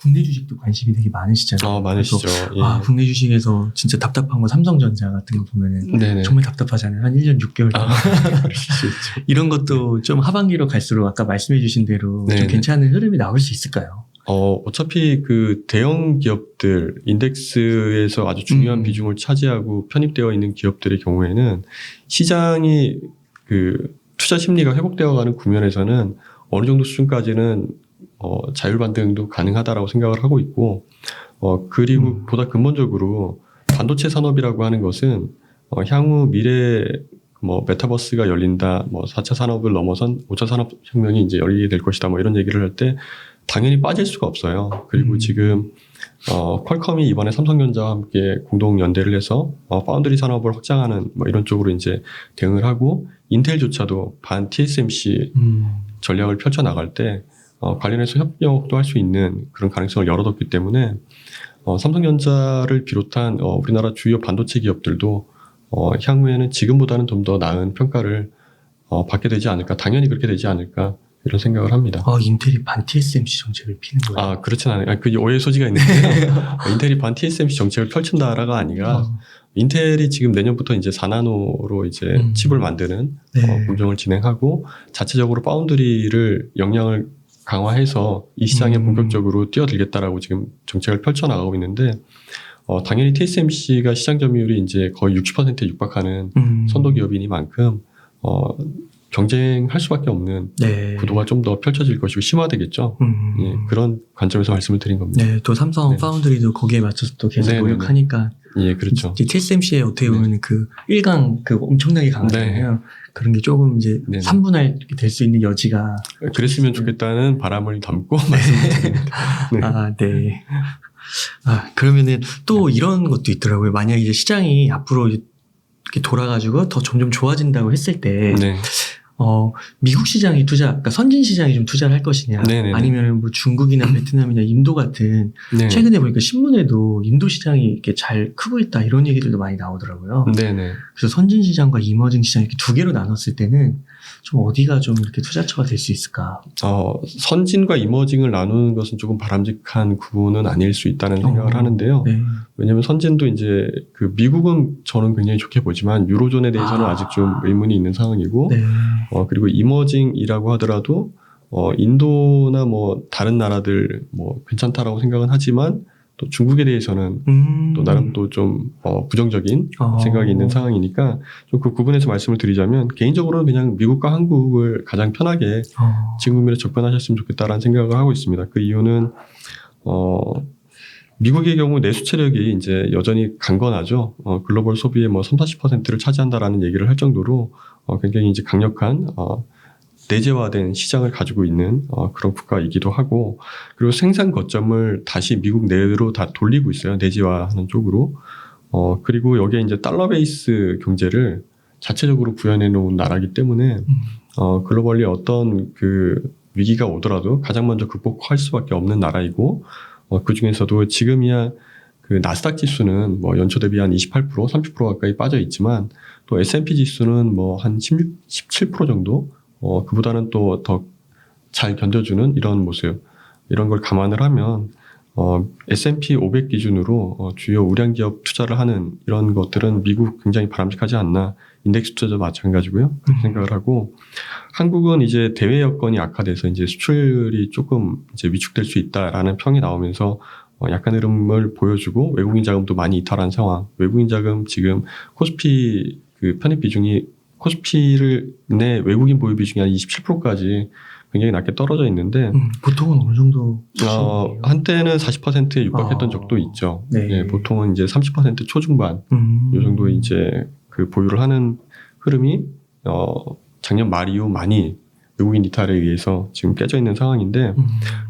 국내 주식도 관심이 되게 많으시잖아요. 많으시죠. 예. 국내 주식에서 진짜 답답한 거 삼성전자 같은 거 보면은 네네. 정말 답답하잖아요. 한 1년 6개월 동안. 그러실 수 있죠. 이런 것도 좀 하반기로 갈수록 아까 말씀해 주신 대로 네네. 좀 괜찮은 흐름이 나올 수 있을까요? 어차피 그 대형 기업들, 인덱스에서 아주 중요한 비중을 차지하고 편입되어 있는 기업들의 경우에는 시장이 그 투자 심리가 회복되어가는 국면에서는 어느 정도 수준까지는 자율 반등도 가능하다라고 생각을 하고 있고, 그리고 보다 근본적으로 반도체 산업이라고 하는 것은 향후 미래 메타버스가 열린다, 4차 산업을 넘어선 5차 산업혁명이 이제 열리게 될 것이다, 이런 얘기를 할 때 당연히 빠질 수가 없어요. 그리고 지금 퀄컴이 이번에 삼성전자와 함께 공동 연대를 해서 파운드리 산업을 확장하는 이런 쪽으로 이제 대응을 하고, 인텔조차도 반 TSMC 전략을 펼쳐 나갈 때 관련해서 협력도 할 수 있는 그런 가능성을 열어뒀기 때문에 삼성전자를 비롯한 우리나라 주요 반도체 기업들도 향후에는 지금보다는 좀 더 나은 평가를 받게 되지 않을까, 당연히 그렇게 되지 않을까, 이런 생각을 합니다. 인텔이 반 TSMC 정책을 피는 거예요? 그렇진 않아요. 그 오해 소지가 있는데요. 인텔이 반 TSMC 정책을 펼친다라가 아니라 인텔이 지금 내년부터 이제 4나노로 이제 칩을 만드는 공정을 진행하고, 자체적으로 파운드리를 역량을 강화해서 이 시장에 본격적으로 뛰어들겠다라고 지금 정책을 펼쳐나가고 있는데, 당연히 TSMC가 시장 점유율이 이제 거의 60%에 육박하는 선도 기업이니만큼 경쟁할 수밖에 없는 구도가 좀 더 펼쳐질 것이고 심화되겠죠. 예, 그런 관점에서 말씀을 드린 겁니다. 네, 또 삼성 파운드리도 거기에 맞춰서 또 계속 노력하니까. 예, 그렇죠. TSMC의 어떻게 보면 그 1강 엄청나게 강하잖아요. 그런 게 조금 이제 3분할 될 수 있는 여지가. 그랬으면 좋겠다는 바람을 담고 말씀을 드립니다. 네. 그러면은 또 이런 것도 있더라고요. 만약에 이제 시장이 앞으로 이렇게 돌아가지고 더 점점 좋아진다고 했을 때, 미국 시장이 그러니까 선진 시장이 좀 투자를 할 것이냐, 아니면 중국이나 베트남이나 인도 같은, 최근에 보니까 신문에도 인도 시장이 이렇게 잘 크고 있다, 이런 얘기들도 많이 나오더라고요. 그래서 선진 시장과 이머징 시장 이렇게 두 개로 나눴을 때는 좀 어디가 좀 이렇게 투자처가 될 수 있을까? 선진과 이머징을 나누는 것은 조금 바람직한 구분은 아닐 수 있다는 생각을 하는데요. 왜냐하면 선진도 이제 그 미국은 저는 굉장히 좋게 보지만 유로존에 대해서는 아직 좀 의문이 있는 상황이고, 그리고 이머징이라고 하더라도 인도나 다른 나라들 괜찮다라고 생각은 하지만, 또 중국에 대해서는 또 나름 또 좀 부정적인 생각이 있는 상황이니까 좀 그 구분해서 말씀을 드리자면, 개인적으로는 그냥 미국과 한국을 가장 편하게 지금 국면에 접근하셨으면 좋겠다라는 생각을 하고 있습니다. 그 이유는 미국의 경우 내수 체력이 이제 여전히 강건하죠. 글로벌 소비의 30-40%를 차지한다라는 얘기를 할 정도로 굉장히 이제 강력한 내재화된 시장을 가지고 있는 그런 국가이기도 하고, 그리고 생산 거점을 다시 미국 내로 다 돌리고 있어요. 내재화하는 쪽으로. 그리고 여기에 이제 달러 베이스 경제를 자체적으로 구현해 놓은 나라이기 때문에 글로벌리 어떤 그 위기가 오더라도 가장 먼저 극복할 수밖에 없는 나라이고, 그 중에서도 지금이야 그 나스닥 지수는 연초 대비 한 28%, 30% 가까이 빠져 있지만, 또 S&P 지수는 한 16, 17% 정도 그보다는 또 더 잘 견뎌주는 이런 모습, 이런 걸 감안을 하면 S&P 500 기준으로 주요 우량 기업 투자를 하는 이런 것들은 미국 굉장히 바람직하지 않나, 인덱스 투자도 마찬가지고요. 그렇게 생각을 하고, 한국은 이제 대외 여건이 악화돼서 이제 수출이 조금 이제 위축될 수 있다라는 평이 나오면서 약간 흐름을 보여주고, 외국인 자금도 많이 이탈한 상황. 외국인 자금 지금 코스피 그 편입 비중이 코스피를 내 외국인 보유 비중이 한 27%까지 굉장히 낮게 떨어져 있는데, 보통은 어느 정도? 한때는 40%에 육박했던 적도 있죠. 보통은 이제 30% 초중반 이 정도 이제 그 보유를 하는 흐름이 작년 말 이후 많이 외국인 이탈에 의해서 지금 깨져 있는 상황인데,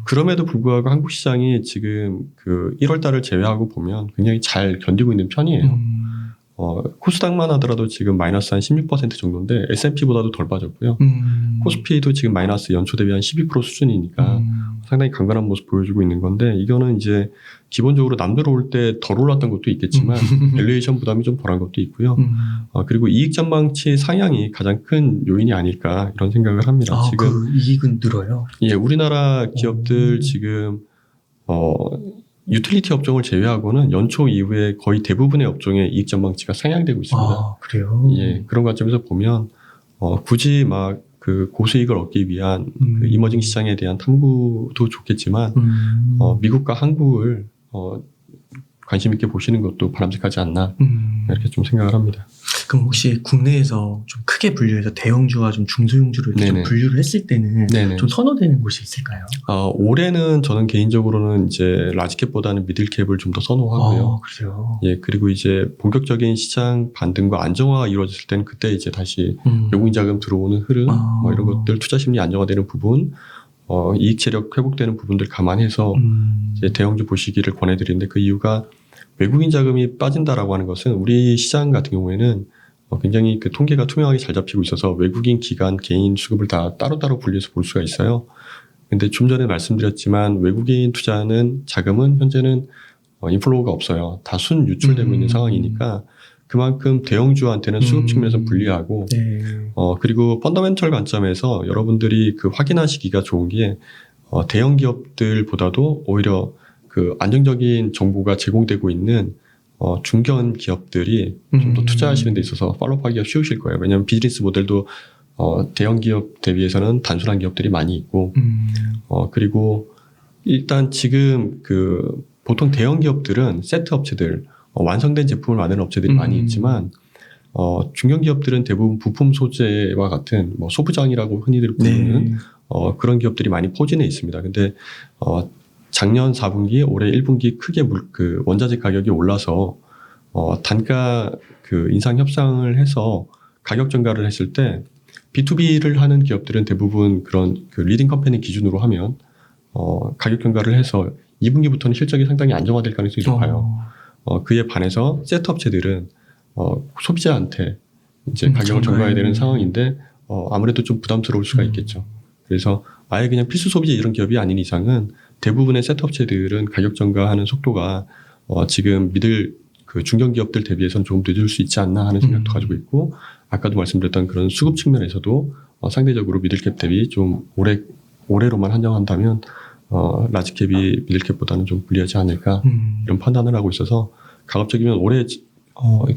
그럼에도 불구하고 한국 시장이 지금 그 1월 달을 제외하고 보면 굉장히 잘 견디고 있는 편이에요. 코스닥만 하더라도 지금 마이너스 한 16% 정도인데 S&P보다도 덜 빠졌고요. 코스피도 지금 마이너스 연초 대비 한 12% 수준이니까 상당히 강건한 모습 보여주고 있는 건데, 이거는 이제 기본적으로 남들 올 때 덜 올랐던 것도 있겠지만 밸류에이션 부담이 좀 덜한 것도 있고요. 그리고 이익 전망치 상향이 가장 큰 요인이 아닐까, 이런 생각을 합니다. 지금 그 이익은 늘어요? 예, 우리나라 기업들 지금 유틸리티 업종을 제외하고는 연초 이후에 거의 대부분의 업종의 이익 전망치가 상향되고 있습니다. 아, 그래요? 예, 그런 관점에서 보면 굳이 막 그 고수익을 얻기 위한 그 이머징 시장에 대한 탐구도 좋겠지만 미국과 한국을 관심 있게 보시는 것도 바람직하지 않나 이렇게 좀 생각을 합니다. 그럼 혹시 국내에서 좀 크게 분류해서 대형주와 좀 중소형주를 이렇게 좀 네네. 분류를 했을 때는 네네. 좀 선호되는 곳이 있을까요? 올해는 저는 개인적으로는 이제 라지캡보다는 미들캡을 좀 더 선호하고요. 그래요. 예, 그리고 이제 본격적인 시장 반등과 안정화가 이루어졌을 때는 그때 이제 다시 외국인 자금 들어오는 흐름, 뭐 이런 것들, 투자 심리 안정화되는 부분, 이익 체력 회복되는 부분들 감안해서 이제 대형주 보시기를 권해드리는데 그 이유가 외국인 자금이 빠진다라고 하는 것은 우리 시장 같은 경우에는 굉장히 그 통계가 투명하게 잘 잡히고 있어서 외국인 기관, 개인 수급을 다 따로따로 분리해서 볼 수가 있어요. 근데 좀 전에 말씀드렸지만 외국인 투자는 자금은 현재는 인플로우가 없어요. 다 순 유출되고 있는 상황이니까 그만큼 대형주한테는 수급 측면에서 불리하고 네. 그리고 펀더멘털 관점에서 여러분들이 그 확인하시기가 좋은 게 대형 기업들보다도 오히려 그 안정적인 정보가 제공되고 있는 중견 기업들이 좀 더 투자하시는 데 있어서 팔로우하기가 쉬우실 거예요. 왜냐하면 비즈니스 모델도 대형 기업 대비해서는 단순한 기업들이 많이 있고 그리고 일단 지금 그 보통 대형 기업들은 세트 업체들 완성된 제품을 만드는 업체들이 많이 있지만 중견 기업들은 대부분 부품 소재와 같은 뭐 소부장이라고 흔히들 부르는 그런 기업들이 많이 포진해 있습니다. 근데 작년 4분기, 올해 1분기 크게 그 원자재 가격이 올라서 단가 그 인상 협상을 해서 가격 전가를 했을 때 B2B를 하는 기업들은 대부분 그런 그 리딩 컴퍼니 기준으로 하면 가격 전가를 해서 2분기부터는 실적이 상당히 안정화될 가능성이 높아요. 그에 반해서 세트 업체들은 소비자한테 이제 가격을 전가해야 되는 상황인데 아무래도 좀 부담스러울 수가 있겠죠. 그래서 아예 그냥 필수 소비재 이런 기업이 아닌 이상은 대부분의 세트 업체들은 가격 전가하는 속도가 지금 그 중견 기업들 대비해서는 조금 늦을 수 있지 않나 하는 생각도 가지고 있고 아까도 말씀드렸던 그런 수급 측면에서도 상대적으로 미들캡 대비 좀 올해로만 한정한다면 라지캡이 미들캡보다는 좀 불리하지 않을까 이런 판단을 하고 있어서 가급적이면 올해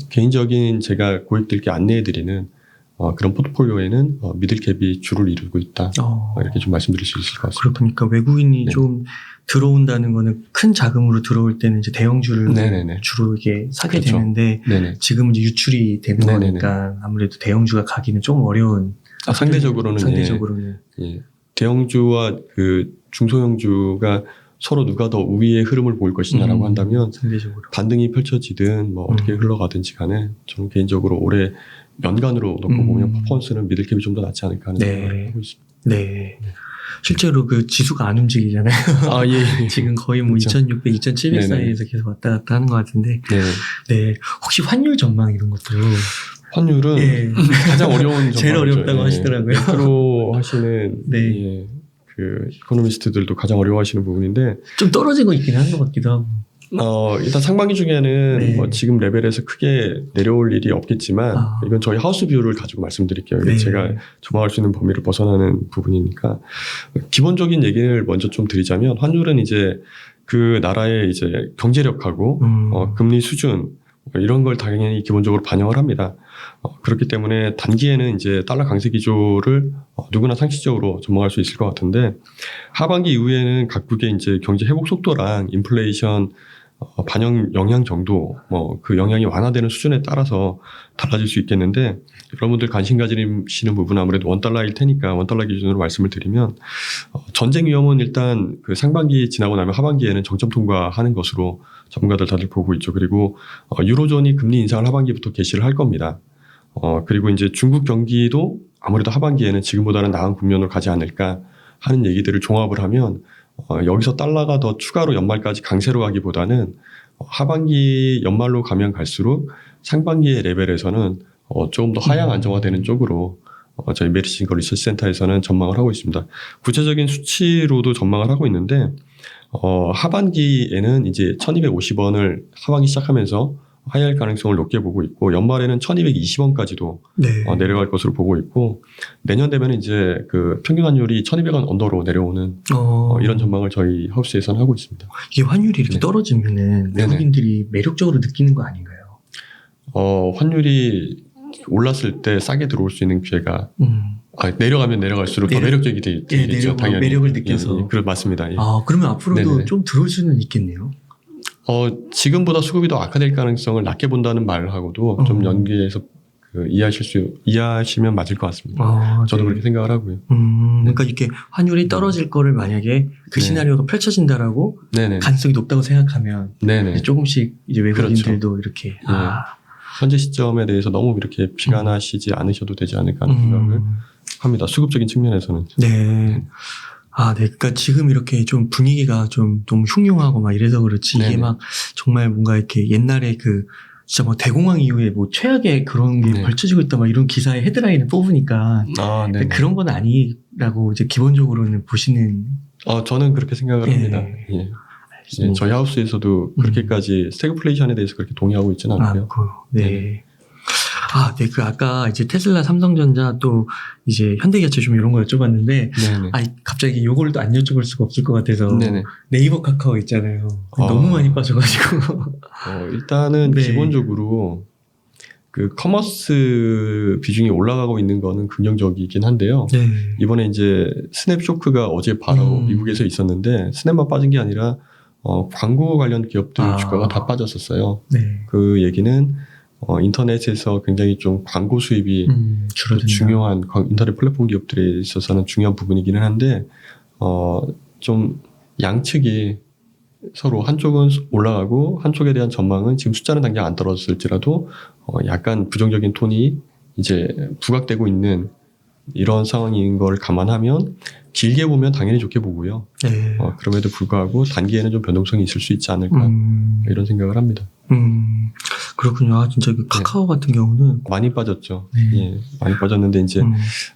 개인적인 제가 고객들께 안내해드리는 그런 포트폴리오에는 미들캡이 주를 이루고 있다. 이렇게 좀 말씀드릴 수 있을 것 같습니다. 그렇다니까 외국인이 네. 좀 들어온다는 거는 큰 자금으로 들어올 때는 이제 대형주를 네네네. 주로 이게 사게 그렇죠. 되는데 네네. 지금은 이제 유출이 되는 네네네. 거니까 아무래도 대형주가 가기는 좀 어려운. 상대적으로는 예. 대형주와 그 중소형주가 서로 누가 더 우위의 흐름을 보일 것이냐라고 한다면 상대적으로 반등이 펼쳐지든 뭐 어떻게 흘러가든지 간에 저는 개인적으로 올해 연간으로 놓고 보면 퍼포먼스는 미들캡이 좀 더 낫지 않을까 하는 생각을 하고 있습니다. 네. 실제로 그 지수가 안 움직이잖아요. 예. 지금 거의 뭐 그렇죠. 2600, 2700 네네. 사이에서 계속 왔다 갔다 하는 것 같은데. 네. 네. 혹시 환율 전망 이런 것도. 환율은 예. 가장 어려운 제일 어렵다고 하시더라고요. 매크로 하시는 네. 예, 그 이코노미스트들도 가장 어려워하시는 부분인데 좀 떨어지고 있긴 한 것 같기도 하고. 일단 상반기 중에는 네. 뭐 지금 레벨에서 크게 내려올 일이 없겠지만 이건 저희 하우스 뷰를 가지고 말씀드릴게요. 네. 제가 전망할 수 있는 범위를 벗어나는 부분이니까 기본적인 얘기를 먼저 좀 드리자면 환율은 이제 그 나라의 이제 경제력하고 금리 수준 이런 걸 당연히 기본적으로 반영을 합니다. 그렇기 때문에 단기에는 이제 달러 강세 기조를 누구나 상식적으로 전망할 수 있을 것 같은데 하반기 이후에는 각국의 이제 경제 회복 속도랑 인플레이션 반영 영향 정도 뭐 그 영향이 완화되는 수준에 따라서 달라질 수 있겠는데 여러분들 관심 가지시는 부분은 아무래도 원달러일 테니까 원달러 기준으로 말씀을 드리면 전쟁 위험은 일단 그 상반기 지나고 나면 하반기에는 정점 통과하는 것으로 전문가들 다들 보고 있죠. 그리고 유로존이 금리 인상을 하반기부터 개시를 할 겁니다. 그리고 이제 중국 경기도 아무래도 하반기에는 지금보다는 나은 국면으로 가지 않을까 하는 얘기들을 종합을 하면 여기서 달러가 더 추가로 연말까지 강세로 가기보다는 하반기 연말로 가면 갈수록 상반기의 레벨에서는 조금 더 하향 안정화되는 쪽으로 저희 메리츠증권 리서치 센터에서는 전망을 하고 있습니다. 구체적인 수치로도 전망을 하고 있는데 하반기에는 이제 1250원을 하반기 시작하면서 하회할 가능성을 높게 보고 있고 연말에는 1,220원까지도 네. 내려갈 것으로 보고 있고 내년 되면 이제 그 평균 환율이 1,200원 언더로 내려오는 이런 전망을 저희 하우스에서는 하고 있습니다. 이게 환율이 이렇게 네. 떨어지면은 네네. 외국인들이 매력적으로 느끼는 거 아닌가요? 환율이 올랐을 때 싸게 들어올 수 있는 기회가 내려가면 내려갈수록 더 매력적이 되겠죠. 당연히. 매력을 느껴서. 맞습니다. 예. 그러면 앞으로도 네네. 좀 들어올 수는 있겠네요. 지금보다 수급이 더 악화될 가능성을 낮게 본다는 말하고도 좀 연계해서 이해하시면 맞을 것 같습니다. 저도 네. 그렇게 생각을 하고요. 그러니까 이렇게 환율이 떨어질 거를 만약에 그 네. 시나리오가 펼쳐진다라고 네네. 가능성이 높다고 생각하면 네네. 이제 조금씩 이제 외국인들도 이렇게 현재 시점에 대해서 너무 이렇게 비관하시지 않으셔도 되지 않을까 하는 생각을 합니다. 수급적인 측면에서는. 네. 네. 그러니까 지금 이렇게 좀 분위기가 좀 너무 흉흉하고 막 이래서 그렇지 네네. 이게 막 정말 뭔가 이렇게 옛날에 그 진짜 뭐 대공황 이후에 뭐 최악의 그런 게 네. 벌쳐지고 있다 막 이런 기사의 헤드라인을 뽑으니까 네. 그런 건 아니라고 이제 기본적으로는 보시는. 저는 그렇게 생각을 합니다. 예. 예, 저희 하우스에서도 그렇게까지 스태그플레이션에 대해서 그렇게 동의하고 있지는 않고요. 네. 네. 그 아까 이제 테슬라, 삼성전자 또 이제 현대기아차 좀 이런 거 여쭤봤는데, 네네. 갑자기 요걸 또 안 여쭤볼 수가 없을 것 같아서. 네네. 네이버 카카오 있잖아요. 너무 많이 빠져가지고. 일단은 네. 기본적으로 그 커머스 비중이 올라가고 있는 거는 긍정적이긴 한데요. 네. 이번에 이제 스냅 쇼크가 어제 바로 미국에서 있었는데 스냅만 빠진 게 아니라 광고 관련 기업들 주가가 다 빠졌었어요. 네. 그 얘기는 인터넷에서 굉장히 좀 광고 수입이 중요한 인터넷 플랫폼 기업들에 있어서는 중요한 부분이기는 한데 좀 양측이 서로 한쪽은 올라가고 한쪽에 대한 전망은 지금 숫자는 당장 안 떨어졌을지라도 약간 부정적인 톤이 이제 부각되고 있는 이런 상황인 걸 감안하면 길게 보면 당연히 좋게 보고요. 네. 그럼에도 불구하고 단기에는 좀 변동성이 있을 수 있지 않을까 이런 생각을 합니다. 그렇군요. 진짜 그 카카오 같은 경우는 많이 빠졌죠. 네. 예, 많이 빠졌는데 이제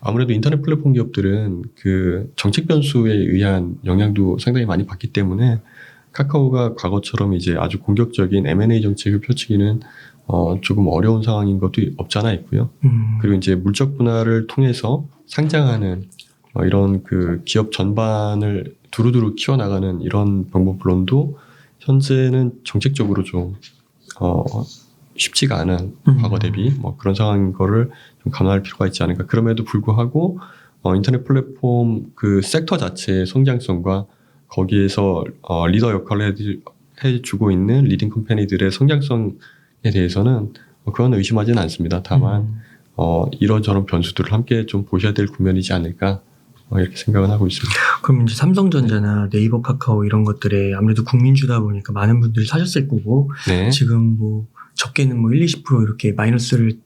아무래도 인터넷 플랫폼 기업들은 그 정책 변수에 의한 영향도 상당히 많이 받기 때문에 카카오가 과거처럼 이제 아주 공격적인 M&A 정책을 펼치기는 조금 어려운 상황인 것도 없지 않아 있고요. 그리고 이제 물적 분할을 통해서 상장하는 이런 그 기업 전반을 두루두루 키워나가는 이런 방법론도 현재는 정책적으로 좀 쉽지가 않은 과거 대비 그런 상황인 거를 좀 감안할 필요가 있지 않을까. 그럼에도 불구하고 인터넷 플랫폼 그 섹터 자체의 성장성과 거기에서 리더 역할을 해주고 있는 리딩 컴퍼니들의 성장성에 대해서는 그건 의심하지는 않습니다. 다만 이런저런 변수들을 함께 좀 보셔야 될 국면이지 않을까 이렇게 생각은 하고 있습니다. 그럼 이제 삼성전자나 네이버, 카카오 이런 것들에 아무래도 국민주다 보니까 많은 분들이 사셨을 거고 네. 지금 뭐 적게는 뭐 1, 20% 이렇게 마이너스를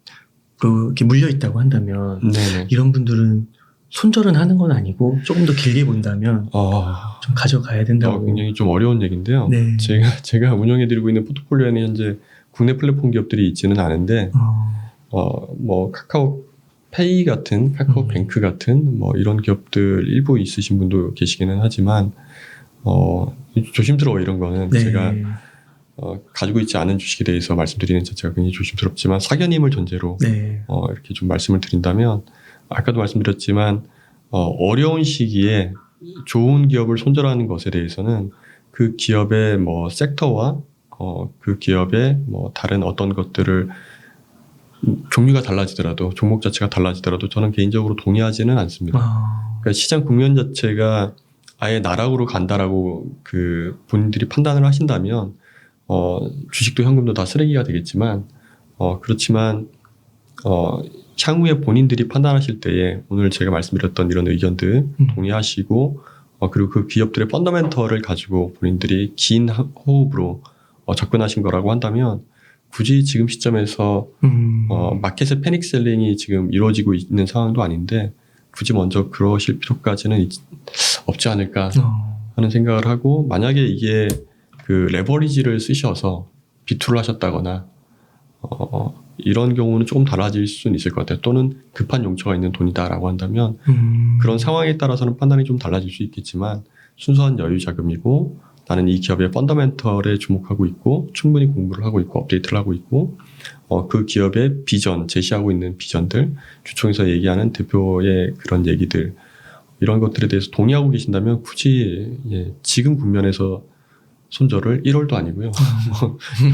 또 이렇게 물려 있다고 한다면 네네. 이런 분들은 손절은 하는 건 아니고 조금 더 길게 본다면 좀 가져가야 된다고. 굉장히 좀 어려운 얘기인데요. 네. 제가 운영해드리고 있는 포트폴리오에는 현재 국내 플랫폼 기업들이 있지는 않은데 뭐 카카오페이 같은 카카오뱅크 같은 뭐 이런 기업들 일부 있으신 분도 계시기는 하지만 조심스러워 이런 거는. 네. 제가 가지고 있지 않은 주식에 대해서 말씀드리는 자체가 굉장히 조심스럽지만 사견임을 전제로 네. 이렇게 좀 말씀을 드린다면 아까도 말씀드렸지만 어려운 시기에 좋은 기업을 손절하는 것에 대해서는 그 기업의 뭐 섹터와 그 기업의 뭐 다른 어떤 것들을 종류가 달라지더라도 종목 자체가 달라지더라도 저는 개인적으로 동의하지는 않습니다. 그러니까 시장 국면 자체가 아예 나락으로 간다라고 그 본인들이 판단을 하신다면 주식도 현금도 다 쓰레기가 되겠지만 그렇지만 향후에 본인들이 판단하실 때에 오늘 제가 말씀드렸던 이런 의견들 동의하시고 그리고 그 기업들의 펀더멘털을 가지고 본인들이 긴 호흡으로 접근하신 거라고 한다면 굳이 지금 시점에서 마켓의 패닉 셀링이 지금 이루어지고 있는 상황도 아닌데 굳이 먼저 그러실 필요까지는 없지 않을까 하는 생각을 하고 만약에 이게 그 레버리지를 쓰셔서 비투를 하셨다거나 이런 경우는 조금 달라질 수는 있을 것 같아요. 또는 급한 용처가 있는 돈이다라고 한다면 그런 상황에 따라서는 판단이 좀 달라질 수 있겠지만 순수한 여유 자금이고 나는 이 기업의 펀더멘털에 주목하고 있고 충분히 공부를 하고 있고 업데이트를 하고 있고 그 기업의 비전, 제시하고 있는 비전들, 주총에서 얘기하는 대표의 그런 얘기들 이런 것들에 대해서 동의하고 계신다면 굳이 지금 국면에서 손절을 1월도 아니고요.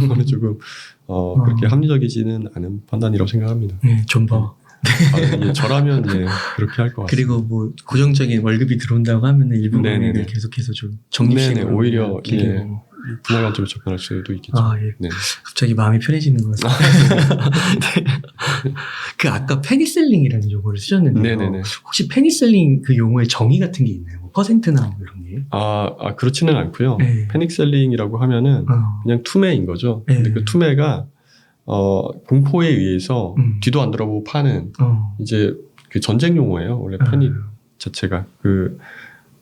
이거는 조금 그렇게 합리적이지는 않은 판단이라고 생각합니다. 네, 좀 더. 저라면 그렇게 할 것 같습니다. 그리고 뭐 고정적인 월급이 들어온다고 하면은 일부 금액을 계속해서 좀 적립식으로 오히려 분할관점에 접근할 수도 있겠죠. 네. 갑자기 마음이 편해지는 것 같습니다. 네. 그 아까 페니셀링이라는 용어를 쓰셨는데요. 혹시 페니셀링 그 용어의 정의 같은 게 있나요? 뭐 퍼센트나 뭐 이런 게? 그렇지는 않고요. 네. 패닉셀링이라고 하면은 그냥 투매인 거죠. 근데 그 투매가 공포에 의해서 뒤도 안 돌아보고 파는 이제 그 전쟁 용어예요. 원래 패닉 자체가 그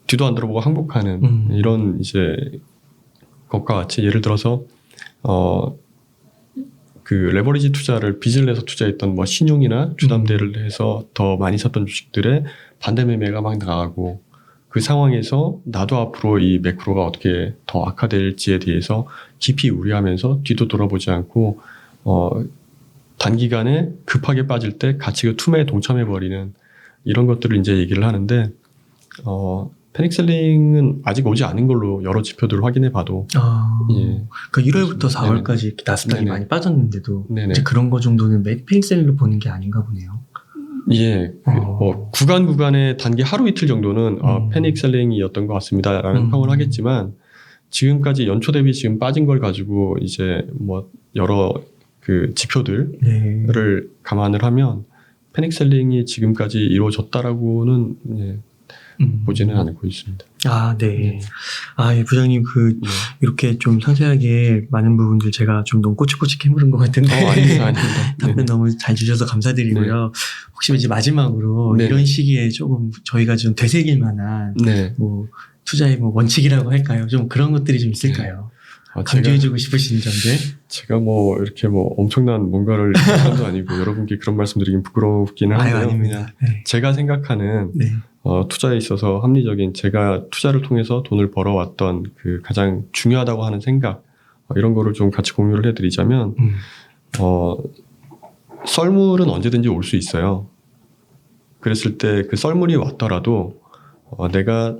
뒤도 안 돌아보고 항복하는 이런 이제 것과 같이 예를 들어서 그 레버리지 투자를 빚을 내서 투자했던 뭐 신용이나 주담대를 해서 더 많이 샀던 주식들의 반대 매매가 막 나가고 그 상황에서 나도 앞으로 이 매크로가 어떻게 더 악화될지에 대해서 깊이 우려하면서 뒤도 돌아보지 않고 단기간에 급하게 빠질 때 같이 그 투매에 동참해버리는 이런 것들을 이제 얘기를 하는데 패닉셀링은 아직 오지 않은 걸로 여러 지표들을 확인해 봐도 그러니까 1월부터 4월까지 이렇게 나스닥이 많이 빠졌는데도 이제 그런 거 정도는 패닉셀링으로 보는 게 아닌가 보네요. 구간의 단기 하루 이틀 정도는 패닉셀링이었던 것 같습니다라는 평을 하겠지만 지금까지 연초 대비 지금 빠진 걸 가지고 이제 뭐 여러 그 지표들을 감안을 하면 패닉셀링이 지금까지 이루어졌다라고는 보지는 않고 있습니다. 네. 부장님 이렇게 좀 상세하게 많은 부분들 제가 좀 너무 꼬치꼬치 캐물은 것 같은데 아닙니다. 답변 너무 잘 주셔서 감사드리고요. 혹시 이제 마지막으로 이런 시기에 조금 저희가 좀 되새길 만한 뭐 투자의 뭐 원칙이라고 할까요? 좀 그런 것들이 좀 있을까요? 강조해주고 싶으신 점들? 제가 뭐 이렇게 뭐 엄청난 뭔가를 얘기한 것도 아니고 여러분께 그런 말씀드리긴 부끄럽기는 한데요. 아닙니다. 제가 생각하는 투자에 있어서 합리적인 제가 투자를 통해서 돈을 벌어왔던 그 가장 중요하다고 하는 생각 이런 거를 좀 같이 공유를 해드리자면 썰물은 언제든지 올 수 있어요. 그랬을 때 그 썰물이 왔더라도 내가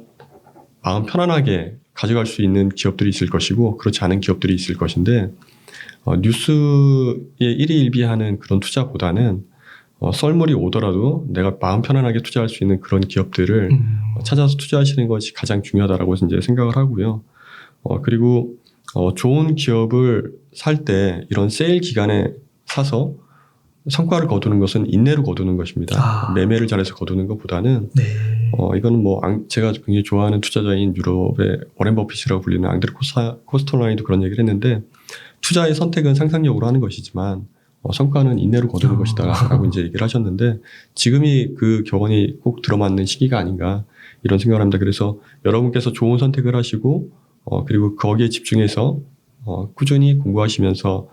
마음 편안하게 가져갈 수 있는 기업들이 있을 것이고 그렇지 않은 기업들이 있을 것인데 뉴스에 일희일비하는 그런 투자보다는 썰물이 오더라도 내가 마음 편안하게 투자할 수 있는 그런 기업들을 찾아서 투자하시는 것이 가장 중요하다라고 이제 생각을 하고요. 그리고 좋은 기업을 살 때 이런 세일 기간에 사서 성과를 거두는 것은 인내로 거두는 것입니다. 매매를 잘해서 거두는 것보다는 이거는 뭐 제가 굉장히 좋아하는 투자자인 유럽의 워렌 버핏이라고 불리는 앙드레 코스톨라니도 그런 얘기를 했는데 투자의 선택은 상상력으로 하는 것이지만 성과는 인내로 거두는 것이다라고 이제 얘기를 하셨는데 지금이 그 격언이 꼭 들어맞는 시기가 아닌가 이런 생각을 합니다. 그래서 여러분께서 좋은 선택을 하시고 그리고 거기에 집중해서 꾸준히 공부하시면서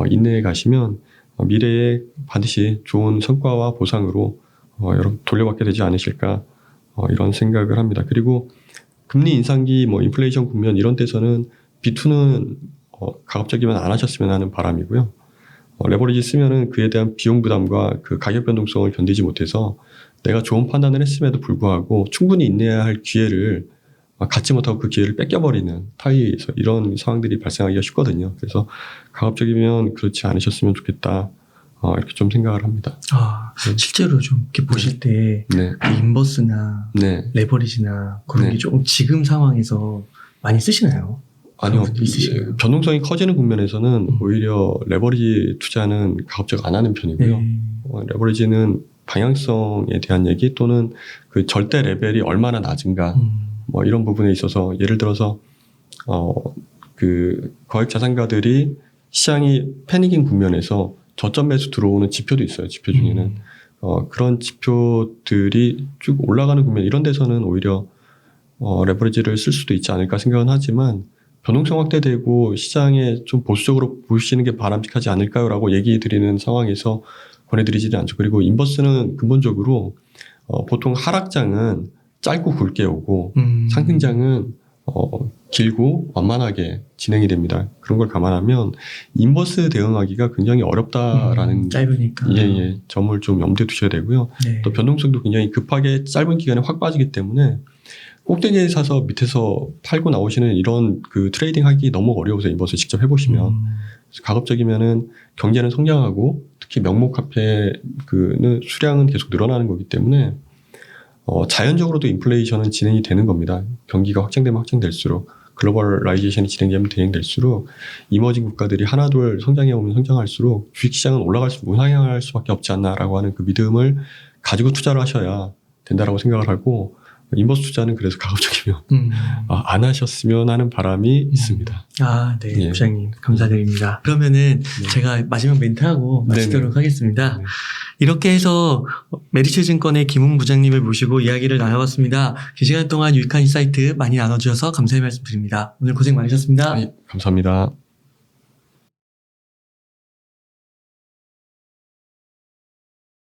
인내해 가시면 미래에 반드시 좋은 성과와 보상으로 여러분 돌려받게 되지 않으실까 이런 생각을 합니다. 그리고 금리 인상기, 뭐 인플레이션 국면 이런 데서는 B2는 가급적이면 안 하셨으면 하는 바람이고요. 레버리지 쓰면은 그에 대한 비용 부담과 그 가격 변동성을 견디지 못해서 내가 좋은 판단을 했음에도 불구하고 충분히 인내해야 할 기회를 갖지 못하고 그 기회를 뺏겨버리는 타이에서 이런 상황들이 발생하기가 쉽거든요. 그래서 가급적이면 그렇지 않으셨으면 좋겠다. 이렇게 좀 생각을 합니다. 실제로 좀 이렇게 보실 때 그 인버스나 레버리지나 그런 게 조금 지금 상황에서 많이 쓰시나요? 아니요. 변동성이 커지는 국면에서는 오히려 레버리지 투자는 가급적 안 하는 편이고요. 레버리지는 방향성에 대한 얘기 또는 그 절대 레벨이 얼마나 낮은가 뭐 이런 부분에 있어서 예를 들어서 그 거액 자산가들이 시장이 패닉인 국면에서 저점 매수 들어오는 지표도 있어요. 지표 중에는 그런 지표들이 쭉 올라가는 국면 이런 데서는 오히려 레버리지를 쓸 수도 있지 않을까 생각은 하지만 변동성 확대되고 시장에 좀 보수적으로 보시는 게 바람직하지 않을까요라고 얘기 드리는 상황에서 권해드리지는 않죠. 그리고 인버스는 근본적으로 보통 하락장은 짧고 굵게 오고 상승장은 길고 완만하게 진행이 됩니다. 그런 걸 감안하면 인버스 대응하기가 굉장히 어렵다라는 짧으니까 점을 좀 염두에 두셔야 되고요. 네. 또 변동성도 굉장히 급하게 짧은 기간에 확 빠지기 때문에 꼭대기에 사서 밑에서 팔고 나오시는 이런 그 트레이딩 하기 너무 어려워서 인버스 직접 해보시면 가급적이면은 경제는 성장하고 특히 명목화폐 수량은 계속 늘어나는 거기 때문에 자연적으로도 인플레이션은 진행이 되는 겁니다. 경기가 확장되면 확장될수록 글로벌라이제이션이 진행되면 진행될수록 이머징 국가들이 하나둘 성장해 오면 성장할수록 주식시장은 우상향할 수밖에 없지 않나라고 하는 그 믿음을 가지고 투자를 하셔야 된다라고 생각을 하고 인버스 투자는 그래서 가급적이면 안 하셨으면 하는 바람이 있습니다. 아, 네, 부장님 감사드립니다. 그러면은 제가 마지막 멘트하고 마치도록 하겠습니다. 이렇게 해서 메리츠증권의 김웅 부장님을 모시고 이야기를 나눠봤습니다. 이 시간 동안 유익한 인사이트 많이 나눠주셔서 감사의 말씀 드립니다. 오늘 고생 많으셨습니다. 감사합니다.